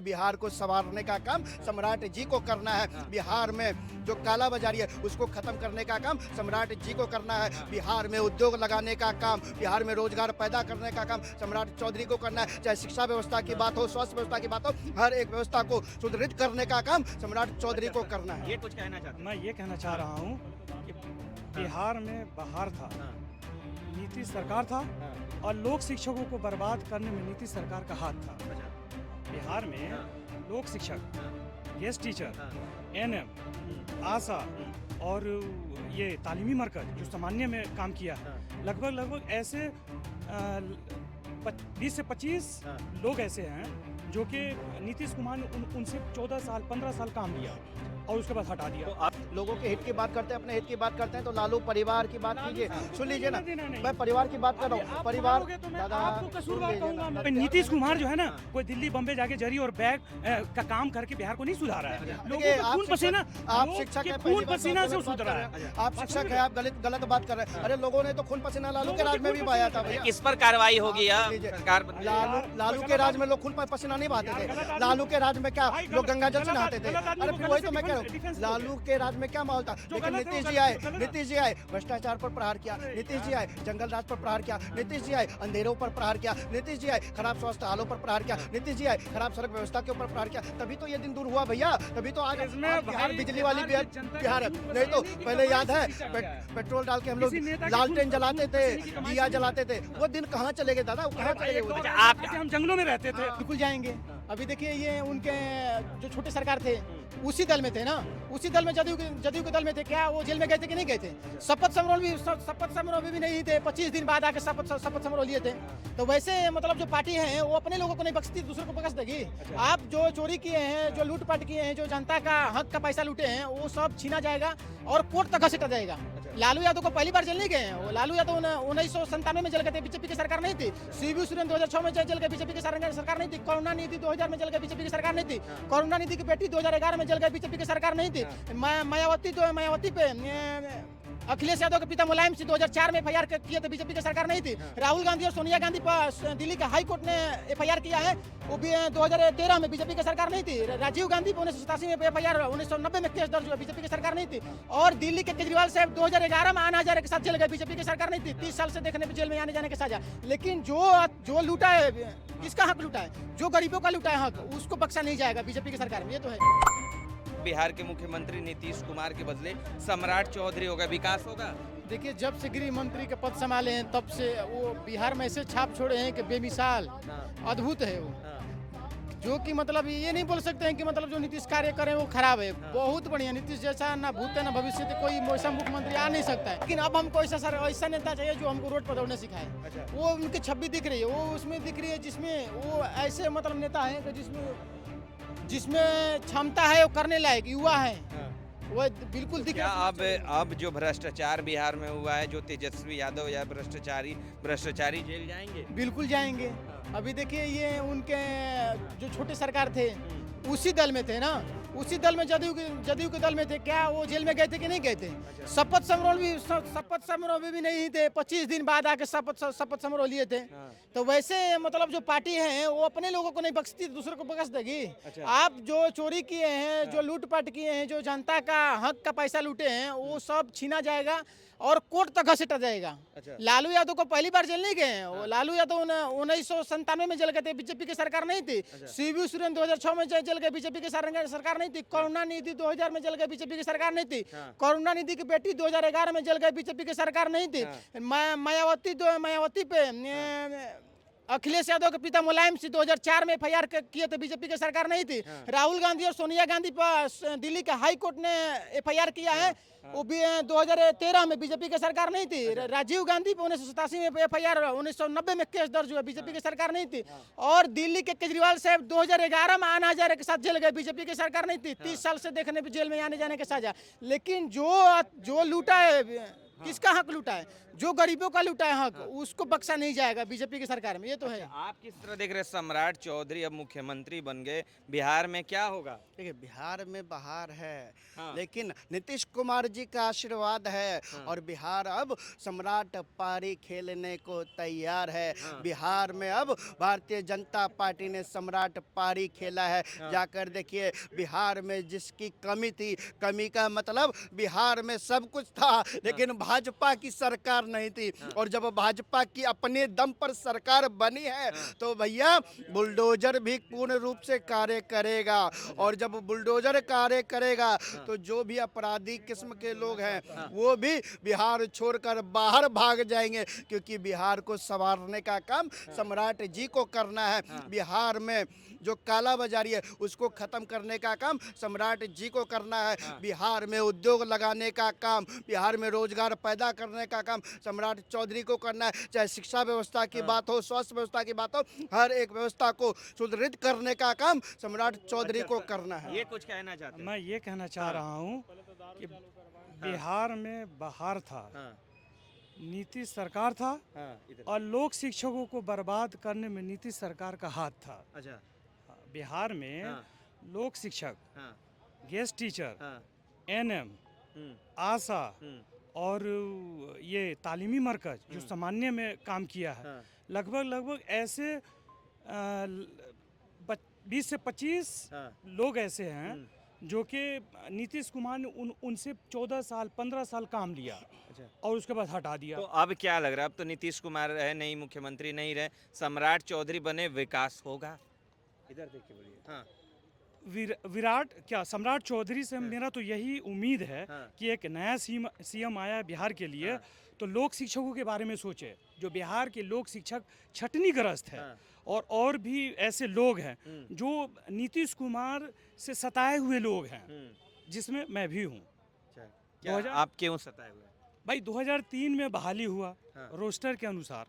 बिहार को संवारने का काम सम्राट जी को करना है। बिहार में जो काला बाजारी है उसको खत्म करने का काम सम्राट जी को करना है। बिहार में उद्योग लगाने का काम, बिहार में रोजगार पैदा करने का काम सम्राट चौधरी को करना है। चाहे शिक्षा व्यवस्था की बात हो, स्वास्थ्य व्यवस्था की बात हो, हर एक व्यवस्था को सुदृढ़ करने का काम सम्राट चौधरी को करना है। ये कुछ कहना चाहते मैं ये कहना चाह रहा हूँ कि बिहार में बाहर था, नीतीश सरकार था और लोक शिक्षकों को बर्बाद करने में नीतीश सरकार का हाथ था। बिहार में लोक शिक्षक, गेस्ट टीचर, एनएम, आशा और ये तालीमी मरकज जो सामान्य में काम किया है, लगभग ऐसे 20 से 25 लोग ऐसे हैं जो कि नीतीश कुमार ने उनसे 14 साल 15 साल काम लिया और उसके बाद हटा दिया। तो आप लोगों के हित की बात करते हैं, अपने हित की बात करते हैं, तो लालू परिवार की बात कीजिए। सुन लीजिए ना, मैं परिवार की बात कर रहा हूँ। परिवार दादा आपको कसूरवार कहूंगा। नीतीश कुमार जो है ना, कोई दिल्ली बम्बे जाके जरी और बैग का काम करके बिहार को नहीं सुधारा है। लोगों का खून पसीना, आप शिक्षक हैं, खून पसीना से सुधरा है। आप शिक्षक हैं, आप गलत बात कर रहे हैं। अरे लोगों ने तो खून पसीना लालू के राज में भी बहाया था भैया। किस पर कार्रवाई होगी? सरकार लालू के राज में लोग खून पसीना नहीं बहाते थे। लालू के राज में क्या लोग गंगा जल से नहाते थे? अरे फिर वही तो मैं कह रहा हूँ, लालू के राज में क्या माहौल था। लेकिन नीतीश जी आए भ्रष्टाचार पर प्रहार किया। नीतीश जी आए जंगल राज पर प्रहार किया। नीतीश जी आए अंधेरों पर प्रहार किया। नीतीश जी आए खराब स्वास्थ्य हालों पर प्रहार किया। नीतीश जी आए खराब सड़क व्यवस्था के ऊपर प्रहार किया। तभी तो ये दिन दूर हुआ भैया। तभी तो आज बिहार बिजली वाली बिहार है। नहीं तो पहले याद है पेट्रोल डाल के हम लोग लालटेन जलाते थे, दिया जलाते थे। वो दिन कहाँ चले गए दादा? कहाँ चले गए? आप हम जंगलों में रहते थे। बिल्कुल जाएंगे। अभी देखिए ये उनके जो छोटे सरकार थे उसी दल में थे ना, उसी दल में जदयू के दल में थे। क्या वो जेल में गए थे कि नहीं गए थे? शपथ समारोह में भी नहीं थे। 25 दिन बाद आके शपथ समारोह लिए थे। तो वैसे मतलब जो पार्टी है वो अपने लोगों को नहीं बख्शती, दूसरों को बख्श देगी। आप जो चोरी किए हैं, जो लूटपाट किए हैं, जो जनता का हक का पैसा लूटे हैं, वो सब छीना जाएगा और कोर्ट तक घसीटा जाएगा। लालू यादव को पहली बार जेल नहीं गए हैं। वो लालू यादव 1997 में जेल गए थे, बीजेपी की सरकार नहीं थी। शिबू सोरेन 2006 में जेल गए, बीजेपी की सरकार नहीं थी। करुणा निधि 2000 में जेल गए, बीजेपी की सरकार नहीं थी। करुणा निधि की बेटी 2011 में जेल गए, बीजेपी की सरकार नहीं थी। मायावती पे अखिलेश यादव के पिता मुलायम सिंह 2004 में एफआईआर किए थे, बीजेपी की सरकार नहीं थी। राहुल गांधी और सोनिया गांधी पर दिल्ली का हाई कोर्ट ने एफआईआर किया है, वो भी 2013 में, बीजेपी की सरकार नहीं थी। राजीव गांधी पर 1987 में एफआईआर 1990 में केस दर्ज हुआ, बीजेपी की सरकार नहीं थी। और दिल्ली के केजरीवाल साहब 2011 में आना हजारे के साथ जेल गए, बीजेपी की सरकार नहीं थी। 30 साल से देखने पर जेल में आने जाने के सजा। लेकिन जो लूटा है, किसका हक लूटा है? जो गरीबों का लूटा है हक, उसको बख्शा नहीं जाएगा बीजेपी की सरकार में। ये तो है। बिहार के मुख्यमंत्री नीतीश कुमार के बदले सम्राट चौधरी होगा, विकास होगा। देखिए जब से गृह मंत्री के पद संभाले हैं तब से वो बिहार में ऐसे छाप छोड़े हैं कि बेमिसाल, अद्भुत है वो। जो कि मतलब ये नहीं बोल सकते हैं कि मतलब जो नीतीश कार्य करें वो खराब है। बहुत बढ़िया, नीतीश जैसा ना भूत है ना भविष्य है, कोई ऐसा मुख्यमंत्री आ नहीं सकता है। लेकिन अब हमको ऐसा नेता चाहिए जो हमको रोड पर दौड़ने सिखाए। वो उनकी छवि दिख रही है, वो उसमें दिख रही है जिसमें वो ऐसे मतलब नेता है कि जिसमें क्षमता है, वो करने लायक युवा है। वो बिल्कुल दिख रहा है। अब जो भ्रष्टाचार बिहार में हुआ है, जो तेजस्वी यादव या भ्रष्टाचारी जेल जाएंगे? बिल्कुल जाएंगे। अभी देखिए ये उनके जो छोटे सरकार थे उसी दल में थे ना, उसी दल में जदयू के दल में थे। क्या वो जेल में गए थे कि नहीं गए थे? शपथ समारोह में भी नहीं थे। 25 दिन बाद आके शपथ समारोह लिए थे। तो वैसे मतलब जो पार्टी है वो अपने लोगों को नहीं बख्शती, दूसरों को बख्श देगी। आप जो चोरी किए हैं, जो लूटपाट किए हैं, जो जनता का हक का पैसा लूटे हैं, वो सब छीना जाएगा और कोर्ट तक घसीटा जाएगा। लालू यादव को पहली बार जेल नहीं गए हैं। वो लालू यादव 1997 में जेल गए थे, बीजेपी की सरकार नहीं थी। शिबू सोरेन 2006 में जेल गए, बीजेपी की सरकार नहीं थी। करुणा निधि 2000 में जेल गए, बीजेपी की सरकार नहीं थी। करुणा निधि की बेटी 2011 में जेल गए, बीजेपी की सरकार नहीं थी। मायावती पे अखिलेश यादव के पिता मुलायम सिंह 2004 में एफआईआर किए थे, बीजेपी की सरकार नहीं थी। राहुल गांधी और सोनिया गांधी पर दिल्ली का हाई कोर्ट ने एफआईआर किया है, वो भी 2013 में, बीजेपी की सरकार नहीं थी। राजीव गांधी पर 1987 में एफआईआर 1990 में केस दर्ज हुआ, बीजेपी की सरकार नहीं थी। और दिल्ली के केजरीवाल साहब 2011 में आना हजारे के साथ जेल गए, बीजेपी की सरकार नहीं थी। 30 साल से देखने पर जेल में आने जाने के सजा। लेकिन जो लूटा है किसका हक लूटा है? जो गरीबों का लूटा है हक, उसको बख्शा नहीं जाएगा बीजेपी की सरकार में, ये तो है। आप किस तरह देख रहे हैं? सम्राट चौधरी अब मुख्यमंत्री बन गए, बिहार में क्या होगा? देखिए बिहार में बहार है, हाँ। लेकिन नीतीश कुमार जी का आशीर्वाद है और बिहार अब सम्राट पारी खेलने को तैयार है। बिहार में अब भारतीय जनता पार्टी ने सम्राट पारी खेला है। जाकर देखिए बिहार में जिसकी कमी थी, कमी का मतलब बिहार में सब कुछ था लेकिन भाजपा की सरकार नहीं थी, और जब भाजपा की अपने दम पर सरकार बनी है तो भैया बुलडोजर भी पूर्ण रूप से कार्य करेगा, और जब बुलडोजर कार्य करेगा तो जो भी अपराधी किस्म के लोग हैं वो भी बिहार छोड़कर बाहर भाग जाएंगे, क्योंकि बिहार को संवारने का काम सम्राट जी को करना है। बिहार में जो काला बाजारी है उसको खत्म करने का काम सम्राट जी को करना है। बिहार में उद्योग लगाने का काम, बिहार में रोजगार पैदा करने का काम सम्राट चौधरी को करना है। चाहे शिक्षा व्यवस्था की बात हो, स्वास्थ्य व्यवस्था की बात हो, हर एक व्यवस्था को सुदृढ़ करने का काम सम्राट चौधरी को करना है। ये कुछ कहना चाहते हैं? मैं ये कहना चाह रहा हूँ कि बिहार में बहार था, नीतीश सरकार था, और लोक शिक्षकों को बर्बाद करने में नीतीश सरकार का हाथ था। अच्छा। बिहार में लोक शिक्षक, गेस्ट टीचर, एनएम, आशा और ये तालीमी मरकज जो सामान्य में काम किया है, लगभग ऐसे 20 से 25 लोग ऐसे हैं जो कि नीतीश कुमार ने उनसे 14 साल 15 साल काम लिया। अच्छा। और उसके बाद हटा दिया। तो अब क्या लग रहा है? अब तो नीतीश कुमार रहे नहीं, मुख्यमंत्री नहीं रहे, सम्राट चौधरी बने, विकास होगा? इधर देखिए, बोलिए। हाँ। विराट क्या सम्राट चौधरी से मेरा तो यही उम्मीद है कि एक नया सीएम आया है बिहार के लिए, तो लोक शिक्षकों के बारे में सोचे। जो बिहार के लोक शिक्षक छटनीग्रस्त है, और भी ऐसे लोग हैं जो नीतीश कुमार से सताए हुए लोग हैं, जिसमें मैं भी हूँ। आप क्यों सताए हुए? भाई 2003 में बहाली हुआ रोस्टर के अनुसार,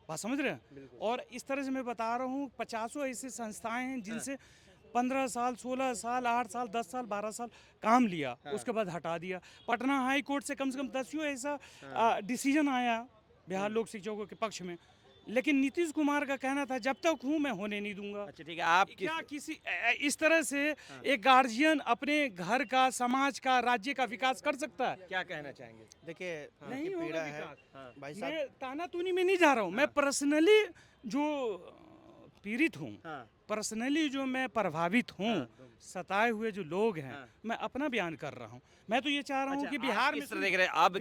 बात समझ रहे हैं? और इस तरह से मैं बता रहा हूँ 50 ऐसी संस्थाएं हैं जिनसे 15 साल 16 साल 8 साल 10 साल 12 साल काम लिया, उसके बाद हटा दिया। पटना हाई कोर्ट से कम 10 ऐसा डिसीजन आया बिहार लोक शिक्षकों के पक्ष में, लेकिन नीतीश कुमार का कहना था जब तक हूँ मैं होने नहीं दूंगा। अच्छा ठीक है, आप क्या किसी इस तरह से एक गार्जियन अपने घर का, समाज का, राज्य का विकास कर सकता है? क्या कहना चाहेंगे? देखिए नहीं पीड़ा होगा है विकास। भाई साहब। मैं तानातूनी में नहीं जा रहा हूँ, मैं पर्सनली जो पीड़ित हूँ, पर्सनली जो मैं प्रभावित हूँ, सताए हुए जो लोग हैं, मैं अपना बयान कर रहा हूँ। मैं तो ये चाह रहा हूँ कि बिहार में देख रहे अब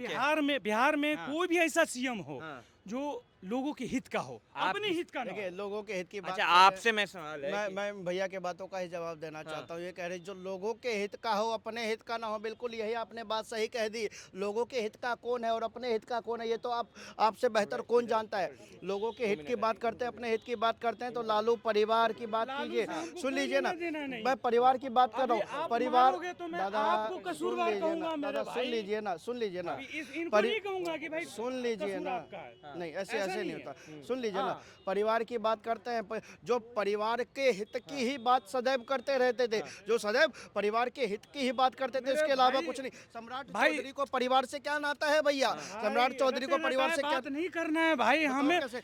बिहार में कोई भी ऐसा सीएम हो जो लोगों के हित का हो, अपने हित का ना हो। देखिए लोगों के हित की बात अच्छा, कर रहे हैं। आपसे मैं सवाल है मैं भैया के बातों का ही जवाब देना चाहता हूँ। ये कह रहे जो लोगों के हित का हो, अपने हित का ना हो। बिल्कुल यही आपने बात सही कह दी। लोगों के हित का कौन है और अपने हित का कौन है, ये तो आपसे बेहतर कौन जानता है। लोगों के हित की बात करते हैं, अपने हित की बात करते हैं तो लालू परिवार की बात कीजिए। सुन लीजिए ना, मैं परिवार की बात कर रहा हूँ। परिवार दादा सुन लीजिए ना, सुन लीजिए ना, सुन लीजिए ना, नहीं ऐसे नहीं होता। सुन लीजिए ना, परिवार की बात करते हैं, जो परिवार के हित की ही बात सदैव करते रहते थे, जो सदैव परिवार के हित की ही बात करते थे, इसके अलावा कुछ नहीं। सम्राट चौधरी को परिवार से क्या नाता है भैया? सम्राट चौधरी को परिवार से क्या नहीं करना है भाई, हमें अच्छा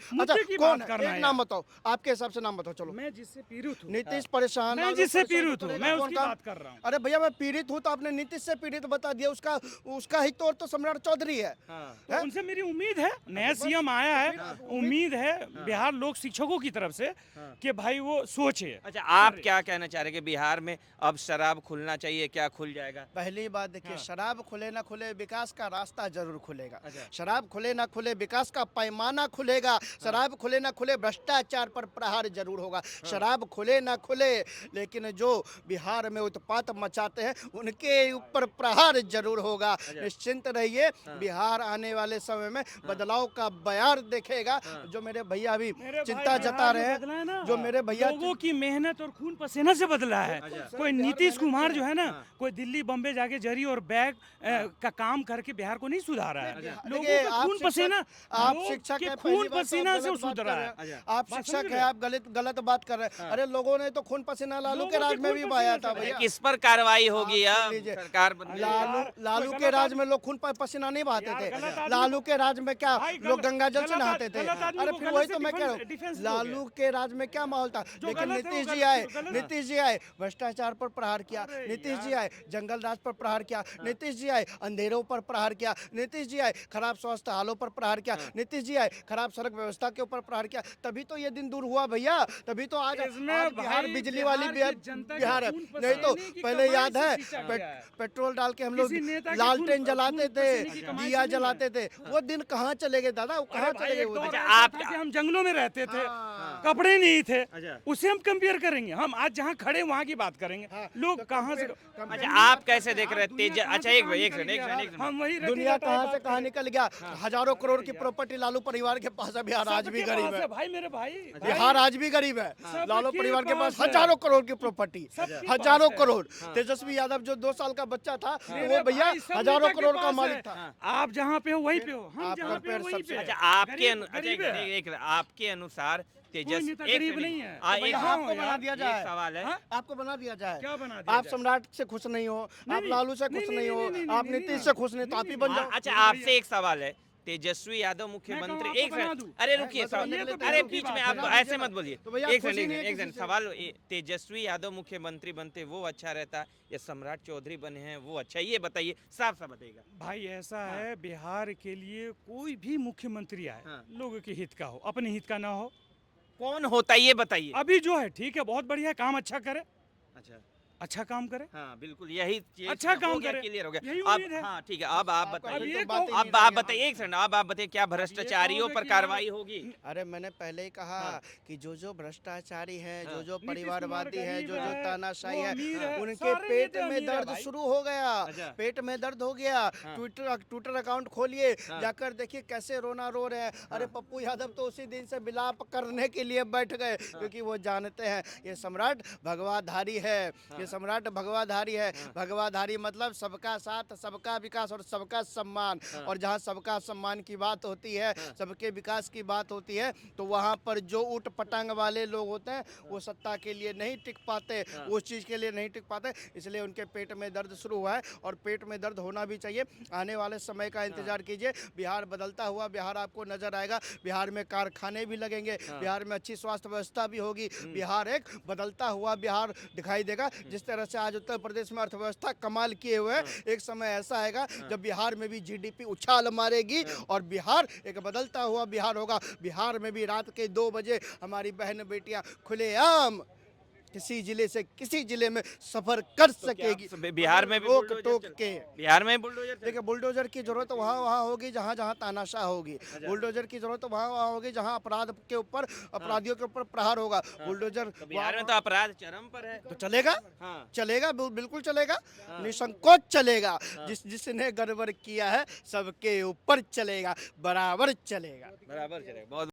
कौन है? एक नाम बताओ, आपके हिसाब से नाम बताओ। चलो मैं जिससे पीड़ित हूँ, नीतीश परेशान, मैं जिससे पीड़ित हूँ, मैं उसकी बात कर रहा हूँ। अरे भैया मैं पीड़ित हूँ तो आपने नीतीश से पीड़ित बता दिया, उसका ही तौर तो सम्राट चौधरी है। तो उनसे मेरी उम्मीद है, नया सीएम आया है, उम्मीद है बिहार लोक शिक्षकों की तरफ से कि भाई वो सोचे। अच्छा, आप क्या कहना चाह रहे हैं कि बिहार में अब शराब खुलना चाहिए, क्या खुल जाएगा? पहली बात देखिए, शराब खुले ना खुले, विकास का रास्ता जरूर खुलेगा। शराब खुले ना खुले, विकास का पैमाना खुलेगा। शराब खुले ना खुले, भ्रष्टाचार पर प्रहार जरूर होगा। शराब खुले ना खुले, लेकिन जो बिहार में उत्पात मचाते हैं उनके ऊपर प्रहार जरूर होगा। निश्चिंत रहिए, बिहार आने वाले समय में बदलाव का बयार देखेगा जो मेरे भैया अभी चिंता जता रहे हैं, जो मेरे भैया लोगों की मेहनत और खून पसीना से बदला है। कोई नीतीश कुमार जो है ना, कोई दिल्ली बम्बे जाके जरी और बैग का काम करके बिहार को नहीं सुधारा है। लोगों देखिए, का आप खून पसीना, आप लोग शिक्षक के हैं, खून पहली बात तो पसीना आप से गलत बात सुधरा कर रहे है। हैं। आप बात शिक्षक समझ हैं, रहे आप गलत बात कर रहे हैं। अरे लोगों ने तो खून पसीना लालू लोगों के के राज में खून भी पसीना बहाया से था बहाया। भैया। किस पर कार्रवाई होगी आप अब लीजिए। सरकार बन गई। लालू के राज में लोग खून पसीना नहीं बहाते थे। लालू के राज में क्या लोग गंगा जल से नहाते थे। अरे फिर वही तो मैं कह रहा हूँ, लालू के राज में क्या माहौल था। लेकिन नीतीश जी आए भ्रष्टाचार पर प्रहार किया, नीतीश जी आए जंगल राज पर प्रहार किया, नीतीश जी आए अंधेरों पर प्रहार किया, नीतीश जी आए खराब स्वास्थ्य हालों पर प्रहार किया, नीतीश जी आए खराब सड़क व्यवस्था के ऊपर प्रहार किया। तभी तो ये दिन दूर हुआ भैया, तभी तो आज बिहार बिजली वाली बिहार है। नहीं तो पहले याद है पेट्रोल डाल के हम लोग लालटेन जलाते थे, दिया जलाते थे। वो दिन कहाँ चले गए दादा, वो कहाँ चले गए वो दिन? हम जंगलों में रहते थे, कपड़े नहीं थे, उसे हम कंपेयर करेंगे। हम आज जहाँ खड़े वहाँ की बात करेंगे। लोग कहाँ से, अच्छा आप कैसे देख रहे हैं तेज? अच्छा एक मिनट हम वही दुनिया कहाँ से कहाँ निकल गया। हजारों करोड़ की प्रॉपर्टी लालू परिवार के पास है। बिहार आज भी गरीब है भाई, मेरे भाई। बिहार आज भी गरीब है। लालू सबके परिवार के पास पास है। हजारों करोड़ की प्रॉपर्टी, सबके हजारों पास है। करोड़। तेजस्वी यादव जो 2 साल का बच्चा था मेरे वो भैया भाई, सब हजारों नेता के करोड़ का पास मालिक है। था। आप जहाँ पे हो वहीं पे हो, हम आप जहाँ पे हो कंपेयर वहीं सबसे- पे। अच्छा आपके गरीब है। आपके अनुसार कोई तेजस नेता एक गरीब सेकंड। नहीं है। हाँ, तो एक भाई, आपको हाँ, बना यार। दिया एक जाए, सवाल है। आपको बना दिया जाए। क्या बना दिया आप जाए? सम्राट से खुश नहीं हो, आप नहीं, लालू से नहीं, खुश नहीं, नहीं हो, नहीं, आप नहीं, नीतीश नहीं, से खुश नहीं, तो आप ही बन जाओ। अच्छा आपसे एक सवाल है, तेजस्वी यादव मुख्यमंत्री आपको एक बना सेकंड, दूं? अरे रुकिए बस बनने के लिए तो अरे बहुत की बीच में बात आप है। ऐसे मत बोलिए। तो भैया एक खुशी नहीं है सेकंड किसी से। सवाल तेजस्वी यादव मुख्यमंत्री बनते वो अच्छा रहता या सम्राट चौधरी बने हैं वो अच्छा, ये बताइए, साफ साफ बताइएगा। भाई ऐसा है, बिहार के लिए कोई भी मुख्यमंत्री आए, हाँ। लोगों के हित का हो, अपने हित का ना हो। कौन होता है ये बताइए। अभी जो है ठीक है, बहुत बढ़िया, काम अच्छा करे, अच्छा अच्छा काम करे। हाँ बिल्कुल यही अच्छा काम करे। क्लियर हो गया। यही अब उम्मीद है। हाँ ठीक है, अब आप आपका बताइए। अभी तो ये बात ही कहो- नहीं अब आप रही। बताइए एक सेकंड, अब आप बताइए क्या भ्रष्टाचारियों कहोगे पर कि कार्रवाई होगी? अरे मैंने पहले ही कहा कि जो भ्रष्टाचारी है, हाँ। जो नीतीश परिवारवादी कुमार है, गरीब जो है, तानाशाही वो है, अमीर है, उनके सारे पेट नेता में अमीर है दर्द भाई। शुरू हो गया। अच्छा। पेट में दर्द हो गया। हाँ। ट्विटर अकाउंट खोलिए, हाँ। जाकर देखिए कैसे रोना रो रहे हैं। अरे पप्पू यादव तो उसी दिन से विलाप करने के लिए बैठ गए, क्योंकि वो जानते हैं ये सम्राट भगवाधारी है। ये सम्राट भगवाधारी है। भगवाधारी मतलब सबका साथ, सबका विकास और सबका सम्मान। और जहाँ सबका सम्मान की बात होती है, सबके विकास की बात होती है, तो वहाँ पर जो ऊट पटांग वाले लोग होते हैं वो सत्ता के लिए नहीं टिक पाते, उस चीज़ के लिए नहीं टिक पाते। इसलिए उनके पेट में दर्द शुरू हुआ है और पेट में दर्द होना भी चाहिए। आने वाले समय का इंतजार कीजिए। बिहार बदलता हुआ बिहार आपको नजर आएगा। बिहार में कारखाने भी लगेंगे, बिहार में अच्छी स्वास्थ्य व्यवस्था भी होगी। बिहार एक बदलता हुआ बिहार दिखाई देगा। जिस तरह से आज उत्तर प्रदेश में अर्थव्यवस्था कमाल किए हुए हैं, एक समय ऐसा आएगा जब बिहार में भी जीडीपी उछाल मारेगी और बिहार एक बदलता हुआ बिहार होगा। बिहार में भी रात के 2 बजे हमारी बहन बेटियां खुलेआम किसी जिले से किसी जिले में सफर कर सकेगी। बिहार में भी रोक बुलडोजर टोक चल- के। बिहार में बुलडोजर चल- देखिए बुलडोजर की जरूरत वहाँ होगी जहाँ जहाँ तानाशाह होगी। बुलडोजर की जरूरत वहाँ होगी जहाँ अपराध के ऊपर, अपराधियों के ऊपर प्रहार होगा। बुलडोजर तो बिहार में तो अपराध चरम पर है। तो चलेगा, हाँ। चलेगा, बिल्कुल चलेगा, निसंकोच चलेगा। जिसने गड़बड़ किया है सबके ऊपर चलेगा, बराबर चलेगा। बराबर चलेगा। बहुत